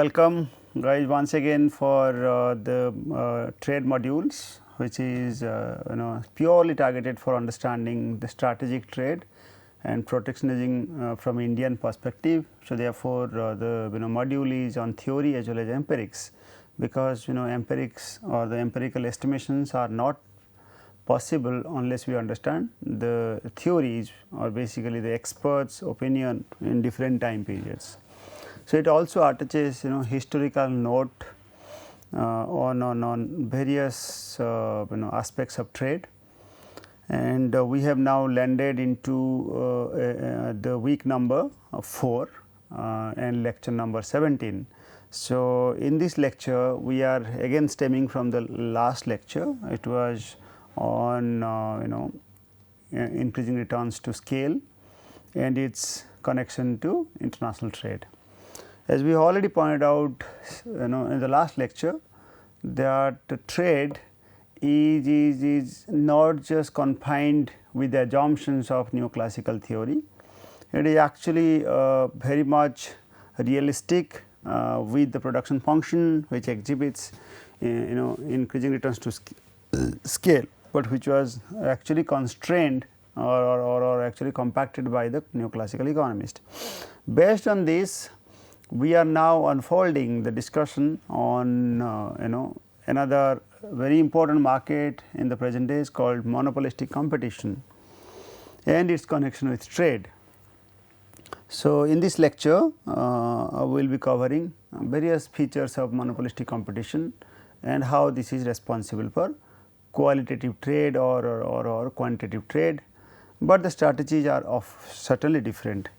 welcome guys once again for the trade modules, which is purely targeted for understanding the strategic trade and protectionism from Indian perspective. So, therefore, the module is on theory as well as empirics, because empirics or the empirical estimations are not possible unless we understand the theories or basically the experts' opinion in different time periods. So, it also attaches historical note on various aspects of trade, and we have now landed into the week number 4 and lecture number 17. So, in this lecture we are again stemming from the last lecture. It was on increasing returns to scale and its connection to international trade. As we already pointed out in the last lecture, that trade is not just confined with the assumptions of neoclassical theory. It is actually very much realistic with the production function, which exhibits increasing returns to scale, but which was actually constrained or actually compacted by the neoclassical economist. Based on this, we are now unfolding the discussion on another very important market in the present days called monopolistic competition and its connection with trade. So, in this lecture we will be covering various features of monopolistic competition and how this is responsible for qualitative trade or quantitative trade, but the strategies are certainly different.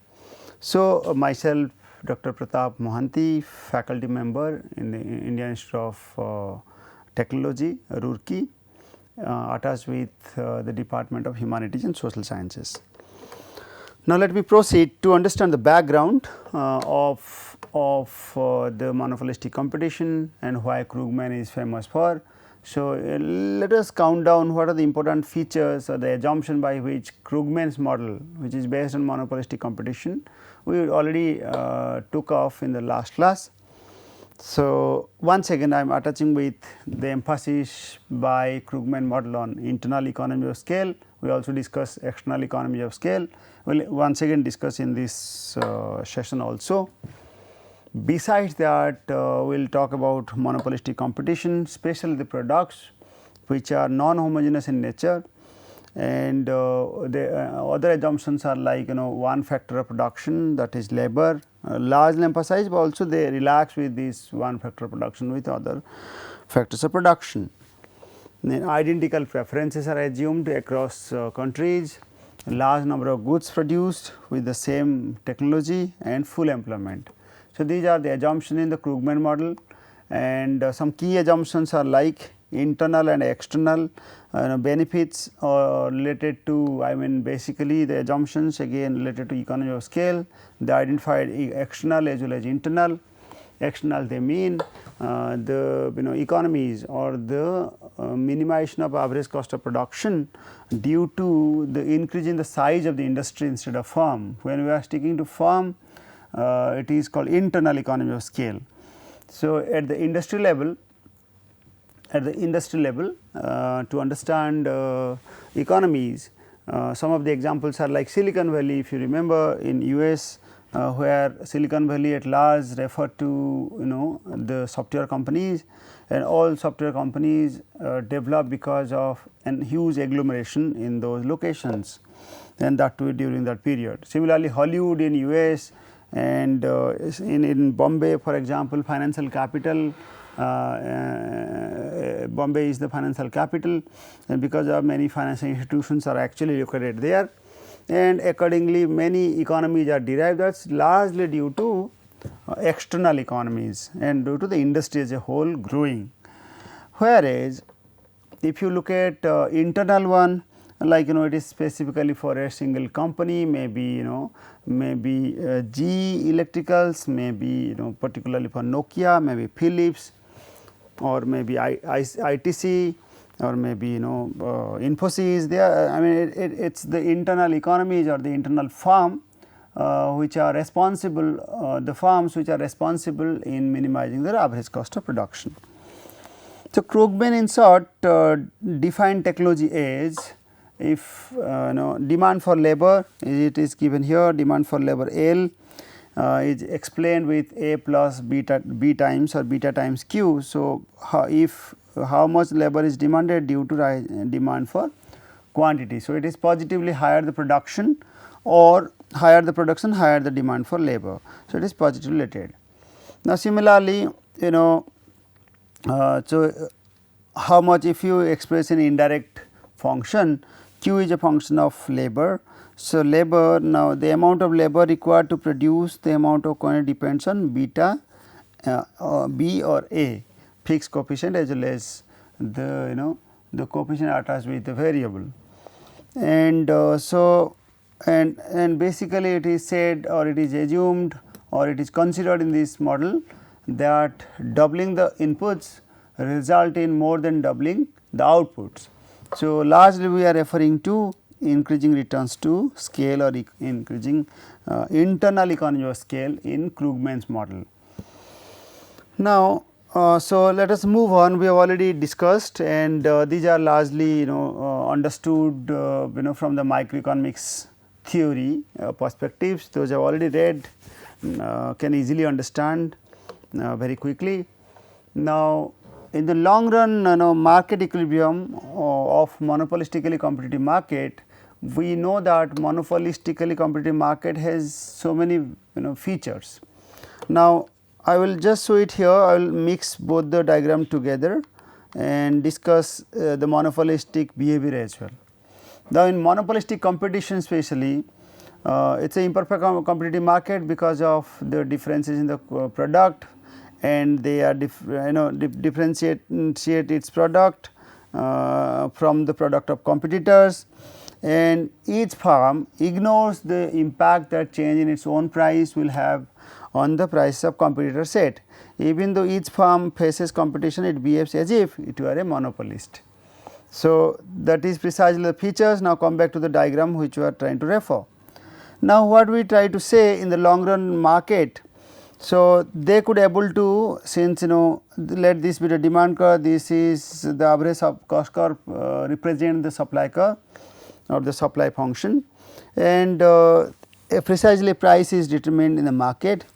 So, myself Dr. Pratap Mohanty, faculty member in the Indian Institute of Technology, Roorkee, attached with the Department of Humanities and Social Sciences. Now, let me proceed to understand the background of the monopolistic competition and why Krugman is famous for. So, let us count down what are the important features or the assumption by which Krugman's model, which is based on monopolistic competition, we already took off in the last class. So, once again I am attaching with the emphasis by Krugman model on internal economy of scale. We also discuss external economy of scale. We will once again discuss in this session also. Besides that, we will talk about monopolistic competition, especially the products which are non-homogeneous in nature, and the other assumptions are like one factor of production, that is labor, largely emphasized, but also they relax with this one factor of production with other factors of production. Then identical preferences are assumed across countries, large number of goods produced with the same technology and full employment. So, these are the assumptions in the Krugman model, and some key assumptions are like internal and external benefits related to, basically the assumptions again related to economy of scale. They identified external as well as internal. External, they mean the economies or the minimization of average cost of production due to the increase in the size of the industry instead of firm. When we are sticking to firm, it is called internal economy of scale. So, at the industry level, to understand economies, some of the examples are like Silicon Valley. If you remember in US, where Silicon Valley at large refer to the software companies, and all software companies develop because of a huge agglomeration in those locations, and that too during that period. Similarly, Hollywood in US and in Bombay, for example, financial capital, Bombay is the financial capital, and because of many financial institutions are actually located there, and accordingly many economies are derived. That is largely due to external economies and due to the industry as a whole growing. Whereas, if you look at internal one, like it is specifically for a single company, maybe maybe GE Electricals, maybe particularly for Nokia, maybe Philips, or maybe ITC, or maybe Infosys. There, it is the internal economies or the internal firm which are responsible, the firms which are responsible in minimizing their average cost of production. So, Krugman in short defined technology as if demand for labor, it is given here, demand for labor L is explained with A plus B times or beta times Q. So, how much labor is demanded due to demand for quantity. So, it is positively higher the production or higher the production, higher the demand for labor. So, it is positively related. Now, similarly, so how much if you express an indirect function, Q is a function of labor. So, labor, now the amount of labor required to produce the amount of quantity depends on beta B or A fixed coefficient as well as the the coefficient attached with the variable. And so, and basically it is said or it is assumed or it is considered in this model that doubling the inputs result in more than doubling the outputs. So, largely we are referring to increasing returns to scale or increasing internal economy of scale in Krugman's model. Now, so let us move on. We have already discussed and these are largely understood from the microeconomics theory perspectives. Those I have already read, can easily understand very quickly. Now, in the long run market equilibrium of monopolistically competitive market, we know that monopolistically competitive market has so many features. Now, I will just show it here, I will mix both the diagram together and discuss the monopolistic behavior as well. Now, in monopolistic competition especially, it is a imperfect competitive market because of the differences in the product and they are differentiate its product from the product of competitors, and each firm ignores the impact that change in its own price will have on the price of competitor set. Even though each firm faces competition, it behaves as if it were a monopolist. So, that is precisely the features. Now, come back to the diagram which we are trying to refer. Now, what we try to say in the long run market, so they could able to, since let this be the demand curve, this is the average of cost curve represent the supply curve or the supply function, and precisely price is determined in the market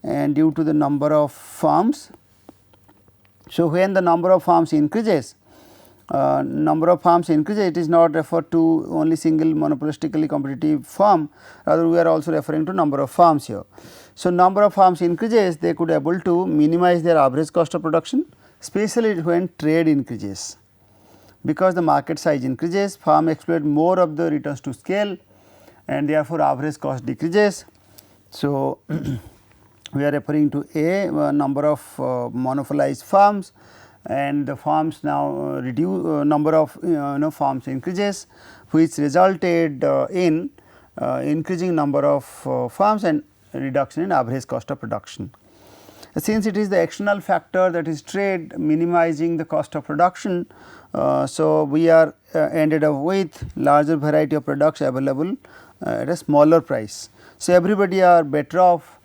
and due to the number of firms. So, when the number of firms increases, it is not referred to only single monopolistically competitive firm, rather we are also referring to number of firms here. So, number of firms increases, they could able to minimize their average cost of production, especially when trade increases. Because the market size increases, firm exploit more of the returns to scale and therefore, average cost decreases. So, we are referring to a number of monopolized firms and the firms now reduce number of firms increases, which resulted in increasing number of firms and reduction in average cost of production. Since it is the external factor, that is trade minimizing the cost of production, so we are ended up with larger variety of products available at a smaller price. So, everybody are better off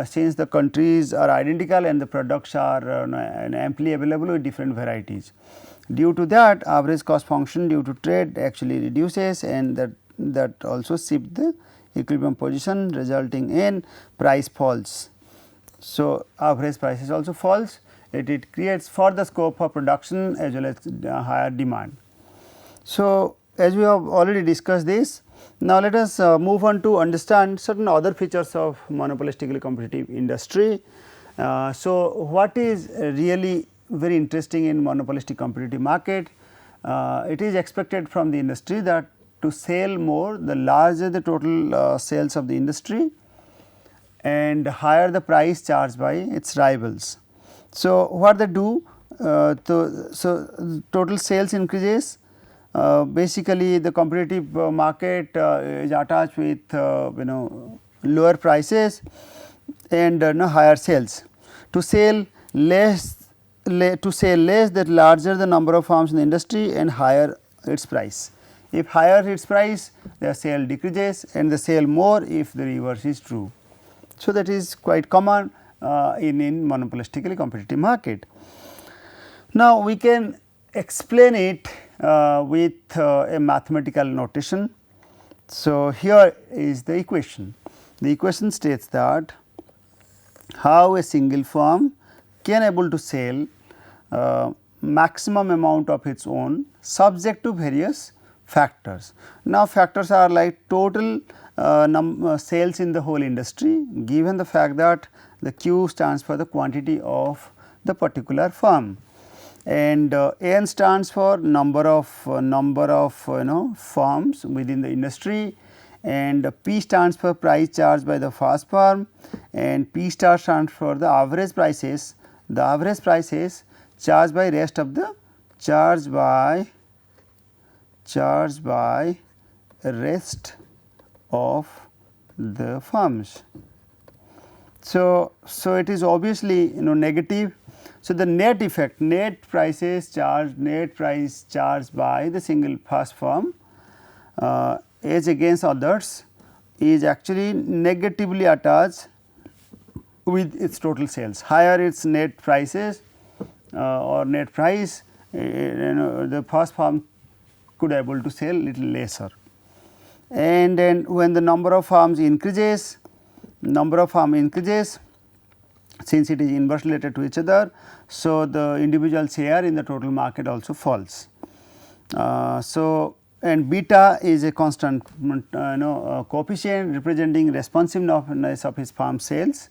since the countries are identical and the products are amply available with different varieties. Due to that, average cost function due to trade actually reduces and that also shift the equilibrium position, resulting in price falls. So, average prices also falls, it creates further scope for production as well as higher demand. So, as we have already discussed this, now let us move on to understand certain other features of monopolistically competitive industry. So, what is really very interesting in monopolistic competitive market? It is expected from the industry that to sell more, the larger the total sales of the industry and higher the price charged by its rivals. So, what they do, so total sales increases, basically the competitive market is attached with lower prices and higher sales. To sell less, that larger the number of firms in the industry and higher its price. If higher its price, the sale decreases, and the sale more if the reverse is true. So, that is quite common in monopolistically competitive market. Now, we can explain it with a mathematical notation. So, here is the equation. The equation states that how a single firm can able to sell maximum amount of its own subject to various factors. Now, factors are like total sales in the whole industry, given the fact that the Q stands for the quantity of the particular firm, and N stands for number of firms within the industry, and P stands for price charged by the first firm, and P star stands for the average prices charged by rest of the rest of the firms. So, it is obviously negative. So, the net effect, net price charged by the single first firm as against others is actually negatively attached with its total sales. Higher its net prices or net price, the first firm could able to sell little lesser, and then when the number of firms increases, since it is inversely related to each other. So, the individual share in the total market also falls. So, and beta is a constant coefficient representing responsiveness of his firm sales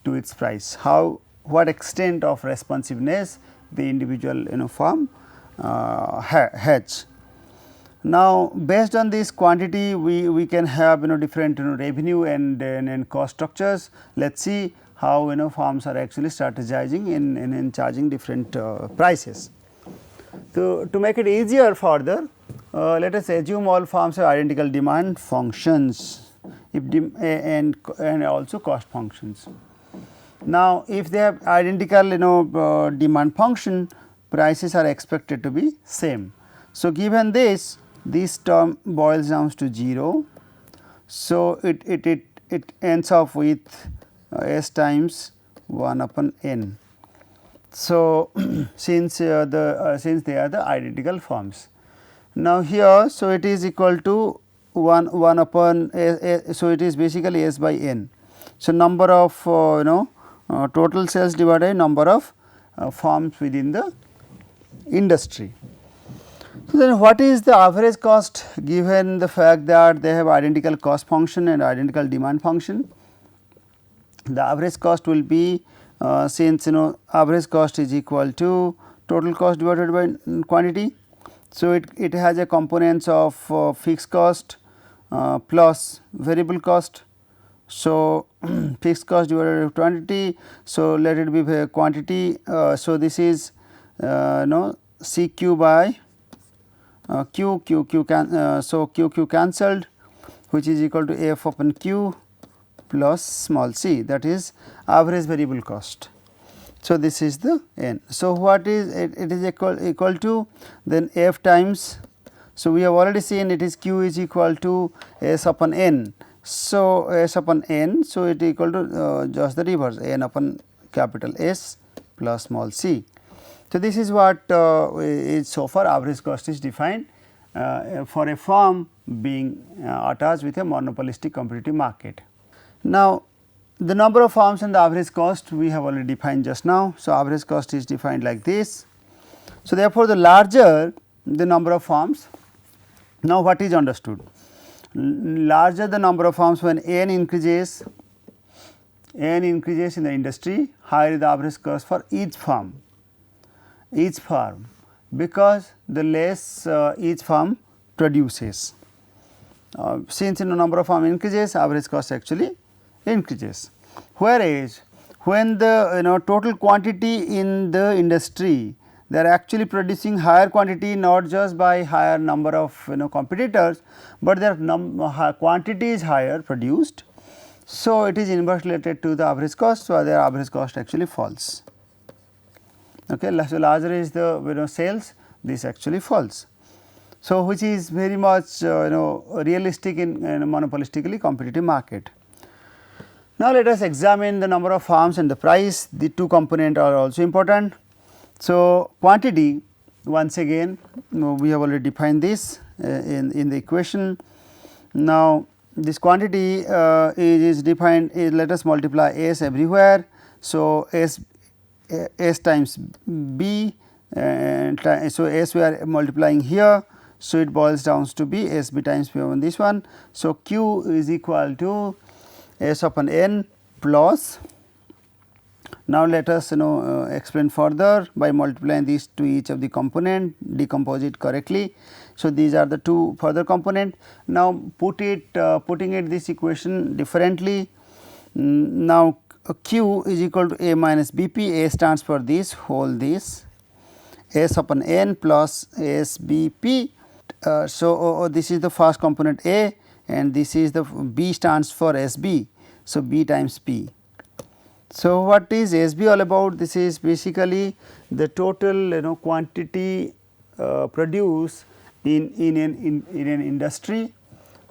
to its price. What extent of responsiveness the individual firm has. Now, based on this quantity, we can have different revenue and cost structures. Let us see how firms are actually strategizing in charging different prices. To make it easier further, let us assume all firms have identical demand functions and also cost functions. Now, if they have identical demand function, prices are expected to be same. So, given this term boils down to 0. So, it ends up with S times 1 upon n. So, since they are the identical firms. Now, here, so it is equal to 1 upon so it is basically S by n. So, number of total sales divided by number of firms within the industry. So, then what is the average cost given the fact that they have identical cost function and identical demand function? The average cost will be since average cost is equal to total cost divided by quantity. So, it has a components of fixed cost plus variable cost. So, fixed cost divided by quantity. So, let it be quantity. So, this is CQ by Q cancelled, which is equal to F upon Q plus small c, that is average variable cost. So, this is the n. So, what is it is equal to then F times. So, we have already seen it is Q is equal to S upon n. So, S upon n. So, it is equal to just the reverse n upon capital S plus small c. So, this is what is so far average cost is defined for a firm being attached with a monopolistic competitive market. Now, the number of firms and the average cost we have already defined just now. So, average cost is defined like this. So, therefore, the larger the number of firms, now what is understood? Larger the number of firms, when n increases in the industry, higher is the average cost for each firm, because the less each firm produces. Since number of firm increases, average cost actually increases. Whereas, when the total quantity in the industry, they are actually producing higher quantity, not just by higher number of competitors, but their quantity is higher produced. So, it is inversely related to the average cost. So, their average cost actually falls. Okay. So, larger is the sales, this actually falls. So, which is very much realistic in a monopolistically competitive market. Now, let us examine the number of firms and the price. The two components are also important. So, quantity, once again we have already defined this in the equation. Now, this quantity is defined let us multiply S everywhere. So, S times B, and so S we are multiplying here. So, it boils down to be S B times P on this one. So, Q is equal to S upon N plus. Now, let us explain further by multiplying these to each of the component, decompose it correctly. So, these are the two further component. Now, putting it this equation differently. Now, Q is equal to A minus B P. A stands for this whole this S upon N plus S B P. So, this is the first component A, and this is the B stands for S B. So, B times P. So, what is S B all about? This is basically the total quantity produced in an industry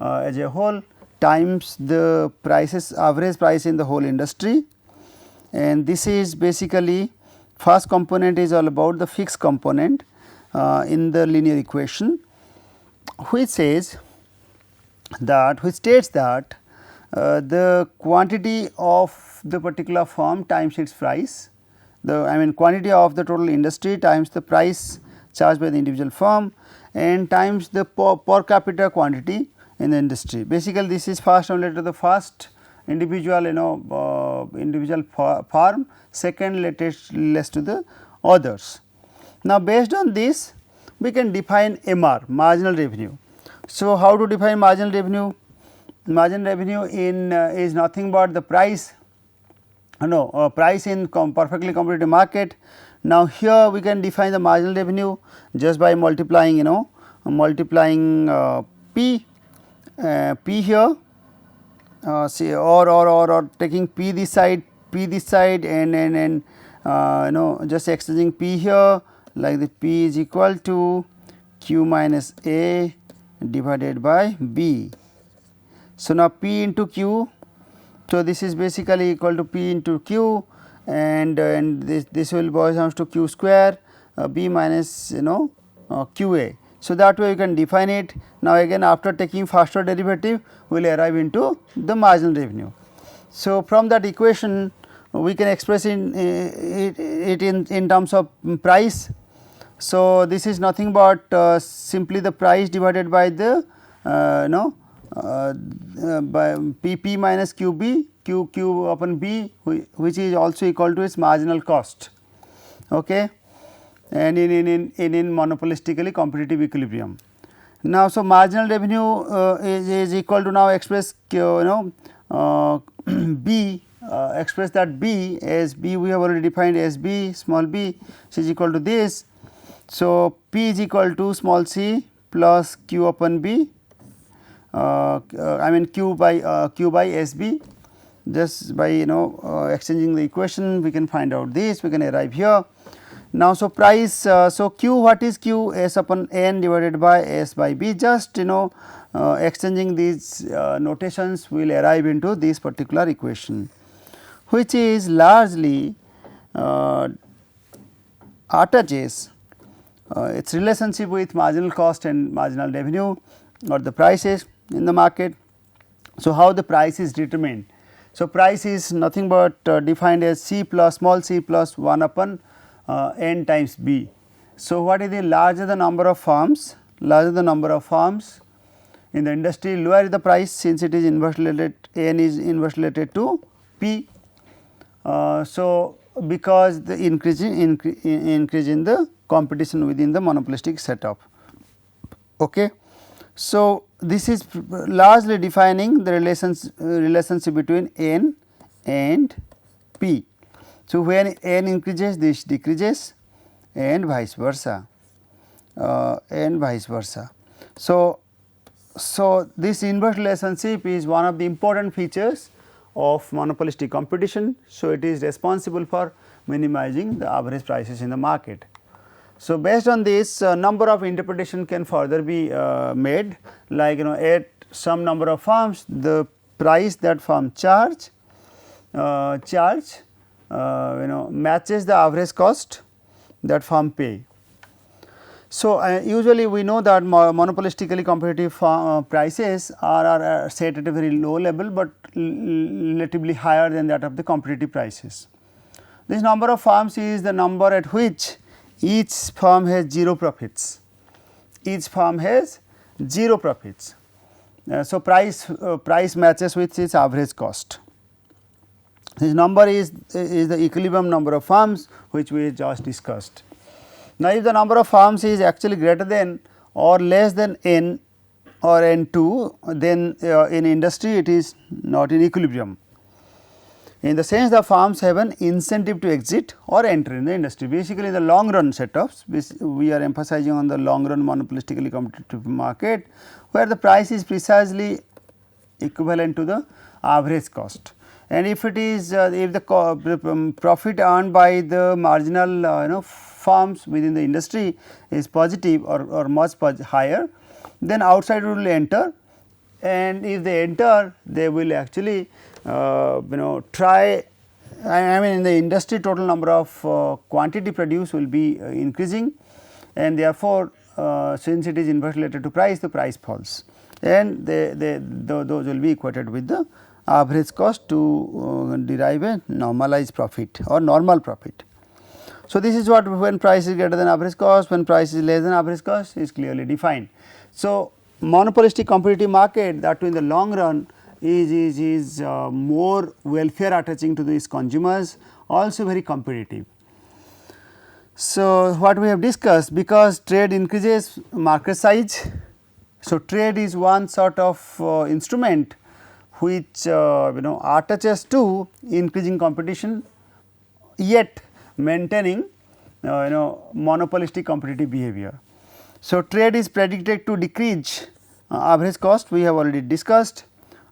as a whole times the prices, average price in the whole industry, and this is basically first component is all about the fixed component in the linear equation, which says that, which states that the quantity of the particular firm times its price, quantity of the total industry times the price charged by the individual firm, and times the per capita quantity in the industry. Basically, this is first related to the first individual individual firm, second less to the others. Now, based on this we can define MR, marginal revenue. So, how to define marginal revenue? Marginal revenue is nothing but the price price in perfectly competitive market. Now, here we can define the marginal revenue just by multiplying P here, say or taking P this side and just exchanging P here, like the P is equal to Q minus A divided by B. So, now P into Q. So, this is basically equal to P into Q, and this will boil down to Q square B minus Q A. So, that way you can define it. Now, again after taking first order derivative we will arrive into the marginal revenue. So, from that equation we can express it in terms of price. So, this is nothing but simply the price divided by the by P minus Q B, Q upon B, which is also equal to its marginal cost. Okay. And in monopolistically competitive equilibrium. Now, so marginal revenue is equal to, now express B, express that B as B we have already defined as B small b, which is equal to this. So, P is equal to small c plus Q upon B, Q by S B. Just by exchanging the equation we can find out this, we can arrive here. Now, so price, so Q, what is Q? S upon N divided by S by B. Just exchanging these notations we will arrive into this particular equation, which is largely attaches its relationship with marginal cost and marginal revenue or the prices in the market. So, how the price is determined? So, price is nothing but defined as C plus small c plus 1 upon N times B. So, what is the larger the number of firms, in the industry, lower is the price, since it is inversely related, N is inversely related to P. So, because the increase in the competition within the monopolistic setup. Okay. So, this is largely defining the relationship between N and P. So, when N increases, this decreases, and vice versa, So, this inverse relationship is one of the important features of monopolistic competition. So, it is responsible for minimizing the average prices in the market. So, based on this number of interpretation can further be made, like at some number of firms the price that firm charge matches the average cost that firm pay. So, usually we know that monopolistically competitive prices are set at a very low level, but relatively higher than that of the competitive prices. This number of firms is the number at which each firm has 0 profits, each firm has 0 profits. So, price matches with its average cost. This number is the equilibrium number of firms which we just discussed. Now, if the number of firms is actually greater than or less than n or n2, then in industry it is not in equilibrium. In the sense the firms have an incentive to exit or enter in the industry. Basically, the long run setups, we are emphasizing on the long run monopolistically competitive market, where the price is precisely equivalent to the average cost. And if it is if the profit earned by the marginal firms within the industry is positive or much higher, then outside will enter, and if they enter they will actually try, I mean in the industry total number of quantity produced will be increasing, and therefore, since it is inversely related to price, the price falls, and those will be equated with the average cost to derive a normalized profit or normal profit. So, this is what when price is greater than average cost, when price is less than average cost is clearly defined. So, monopolistic competitive market, that in the long run is more welfare attaching to these consumers, also very competitive. So, what we have discussed, because trade increases market size. So, trade is one sort of instrument which attaches to increasing competition, yet maintaining monopolistic competitive behavior. So, trade is predicted to decrease average cost, we have already discussed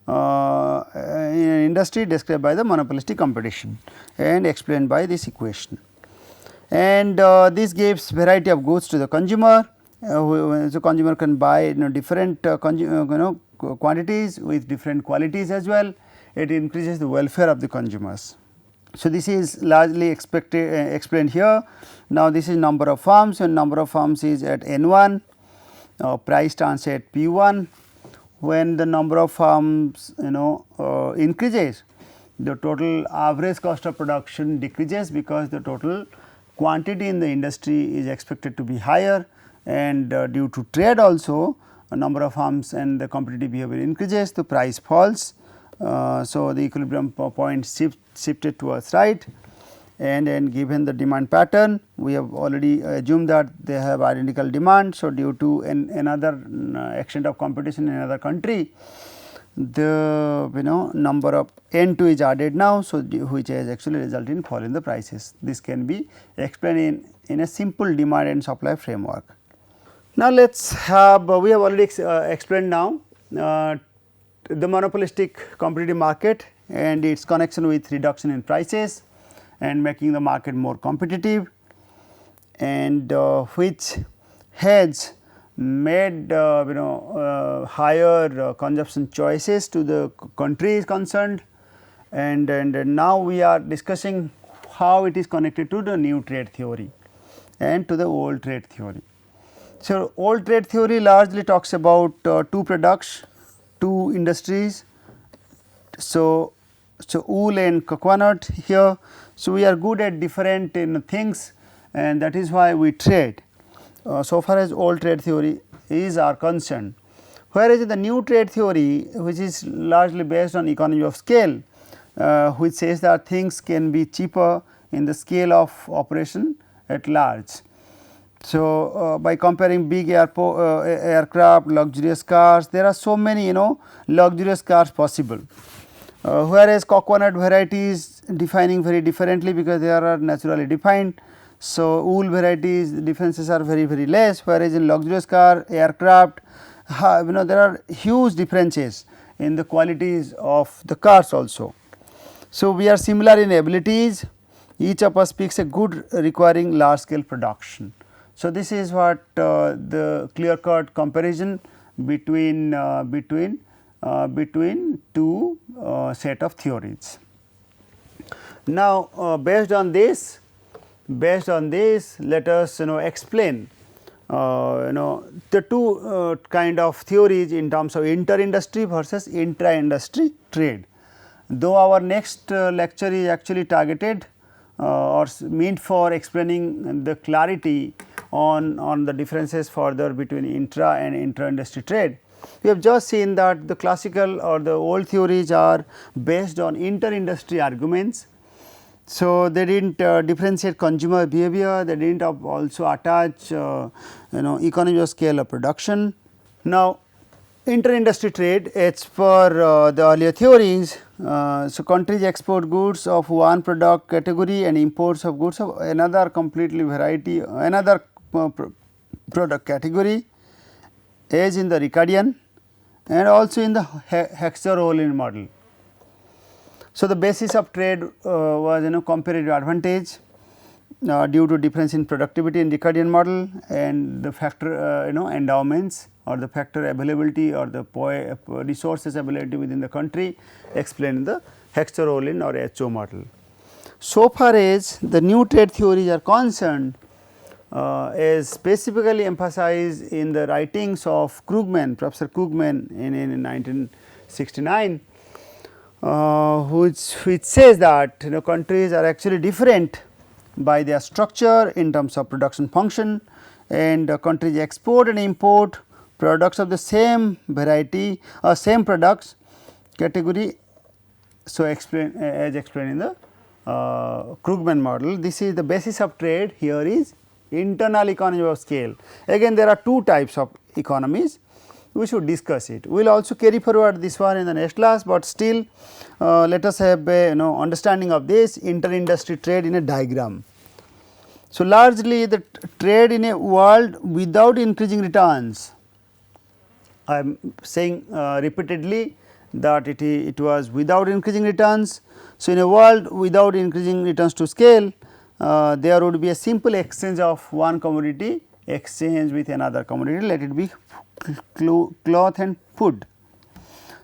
in industry described by the monopolistic competition and explained by this equation. And this gives variety of goods to the consumer, so consumer can buy different quantities with different qualities as well. It increases the welfare of the consumers. So, this is largely explained here. Now, this is number of firms, and number of firms is at n1, price stands at p1. When the number of firms increases, the total average cost of production decreases, because the total quantity in the industry is expected to be higher, and due to trade also a number of firms and the competitive behavior increases, the price falls. So, the equilibrium point shifted towards right, and given the demand pattern, we have already assumed that they have identical demand. So, due to another extent of competition in another country, the number of n2 is added now. So, which has actually resulted in fall in the prices. This can be explained in a simple demand and supply framework. Now, let us have we have already explained now the monopolistic competitive market and its connection with reduction in prices and making the market more competitive, and which has made higher consumption choices to the country is concerned, and now we are discussing how it is connected to the new trade theory and to the old trade theory. So, old trade theory largely talks about two products, two industries. So, wool and coconut here. So, we are good at different things, and that is why we trade so far as old trade theory is are concerned. Whereas, in the new trade theory, which is largely based on economy of scale, which says that things can be cheaper in the scale of operation at large. So, by comparing big aircraft, luxurious cars, there are so many luxurious cars possible. Whereas, coconut varieties defining very differently, because they are naturally defined. So, wool varieties differences are very less, whereas in luxurious car, aircraft, there are huge differences in the qualities of the cars also. So, we are similar in abilities, each of us picks a good requiring large scale production. So, this is what the clear cut comparison between two set of theories. Now, based on this let us explain the two kind of theories in terms of inter-industry versus intra-industry trade. Though our next lecture is actually targeted or meant for explaining the clarity on the differences further between intra and intra-industry trade. We have just seen that the classical or the old theories are based on inter-industry arguments. So, they did not differentiate consumer behavior, they did not also attach economies of scale of production. Now, inter-industry trade as per the earlier theories, so countries export goods of one product category and imports of goods of another completely variety another product category as in the Ricardian and also in the Hexer-Ohlin model. So, the basis of trade was comparative advantage due to difference in productivity in Ricardian model and the factor endowments or the factor availability or the resources availability within the country explained in the Hexer-Ohlin or HO model. So far as the new trade theories are concerned, is specifically emphasized in the writings of Krugman, Professor Krugman in 1969, which says that countries are actually different by their structure in terms of production function, and countries export and import products of the same variety or same products category. So, as explained in the Krugman model, this is the basis of trade. Here is internal economy of scale. Again, there are two types of economies. We should discuss it. We will also carry forward this one in the next class, but still let us have a understanding of this inter-industry trade in a diagram. So, largely the trade in a world without increasing returns, I am saying repeatedly that it was without increasing returns. So, in a world without increasing returns to scale, there would be a simple exchange of one commodity exchange with another commodity, let it be cloth and food.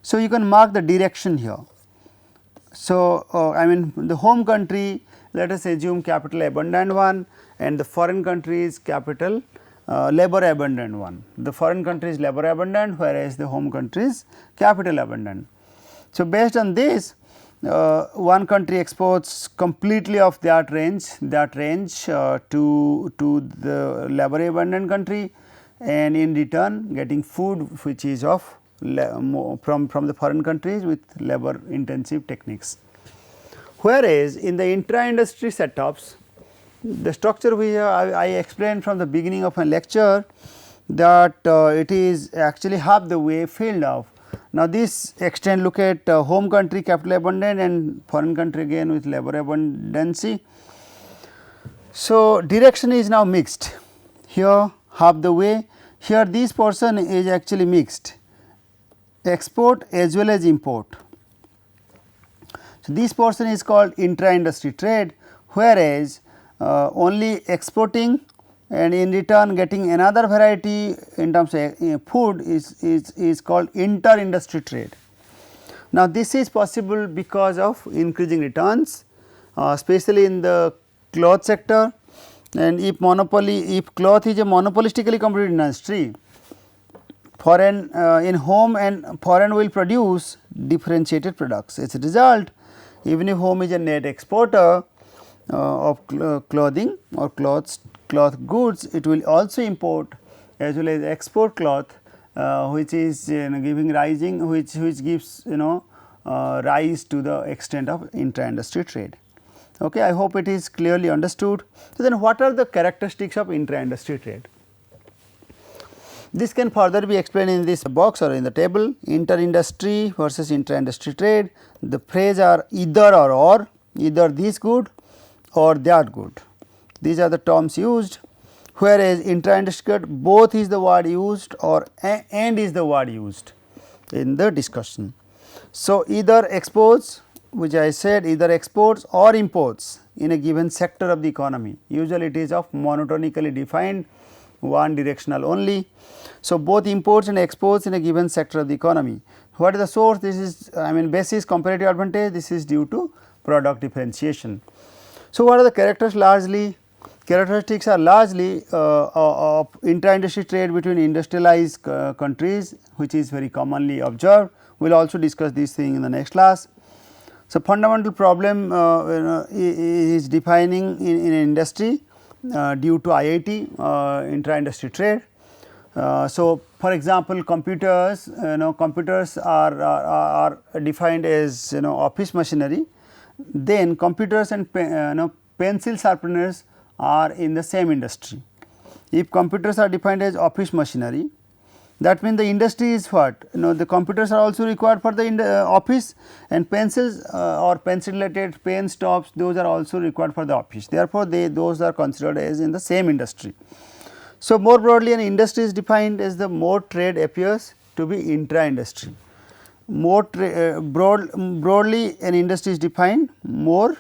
So, you can mark the direction here. So, I mean the home country, let us assume capital abundant one, and the foreign country is capital labor abundant one. The foreign country is labor abundant, whereas the home country is capital abundant. So, based on this, one country exports completely of that range to the labor abundant country, and in return getting food which is of from the foreign countries with labor intensive techniques. Whereas, in the intra-industry setups, the structure I explained from the beginning of my lecture that it is actually half the way filled up. Now, this extent look at home country capital abundant and foreign country again with labor abundancy. So, direction is now mixed here half the way, here this portion is actually mixed export as well as import. So, this portion is called intra-industry trade, whereas only exporting and in return getting another variety in terms of food is called inter-industry trade. Now, this is possible because of increasing returns, especially in the cloth sector, and if cloth is a monopolistically competitive industry, foreign in home and foreign will produce differentiated products. As a result, even if home is a net exporter of clothing or cloth goods, it will also import as well as export cloth, which is giving rising which gives rise to the extent of intra-industry trade. Okay, I hope it is clearly understood. So, then what are the characteristics of intra-industry trade? This can further be explained in this box or in the table. Inter-industry versus intra-industry trade, the phrase are either or, either this good or that good. These are the terms used, whereas intra-industry both is the word used or and is the word used in the discussion. So, either exports, which I said either exports or imports in a given sector of the economy, usually it is of monotonically defined one directional only. So, both imports and exports in a given sector of the economy. What is the source? This is basis comparative advantage, this is due to product differentiation. So, what are the characteristics are largely of intra-industry trade between industrialized countries, which is very commonly observed. We will also discuss this thing in the next class. So, fundamental problem is defining in an industry due to IIT intra-industry trade. So, for example, computers are defined as office machinery, then computers and pencil sharpeners are in the same industry. If computers are defined as office machinery, that means the industry is what? The computers are also required for the office, and pencils or pencil related pen stops, those are also required for the office. Therefore, those are considered as in the same industry. So, more broadly an industry is defined as the more trade appears to be intra-industry. More broadly an industry is defined, more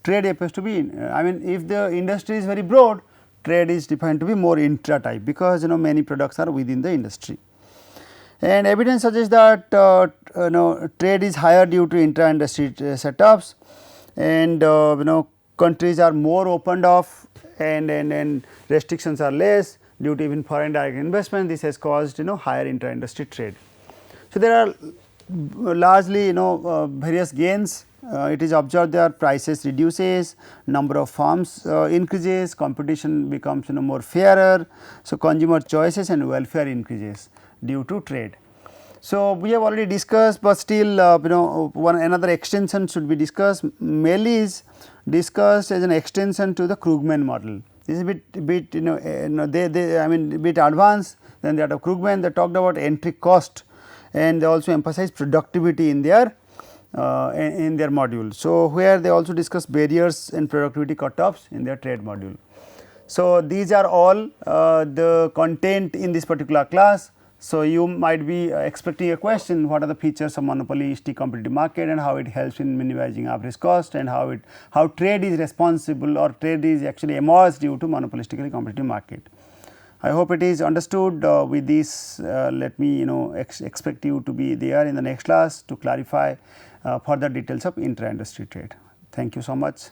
trade appears to be if the industry is very broad, trade is defined to be more intra type, because many products are within the industry. And evidence suggests that trade is higher due to intra-industry setups, and countries are more opened off, and restrictions are less due to even foreign direct investment. This has caused higher intra-industry trade. So, there are largely various gains. It is observed that prices reduces, number of firms increases, competition becomes more fairer. So, consumer choices and welfare increases due to trade. So, we have already discussed, but still another extension should be discussed. MELI is discussed as an extension to the Krugman model. This is a bit bit advanced than that of Krugman. They talked about entry cost, and they also emphasize productivity in their module. So, where they also discuss barriers and productivity cutoffs in their trade module. So, these are all the content in this particular class. So, you might be expecting a question, what are the features of monopolistic competitive market and how it helps in minimizing average cost, and how trade is responsible or trade is actually emerged due to monopolistically competitive market. I hope it is understood. With this, let me expect you to be there in the next class to clarify further details of intra-industry trade. Thank you so much.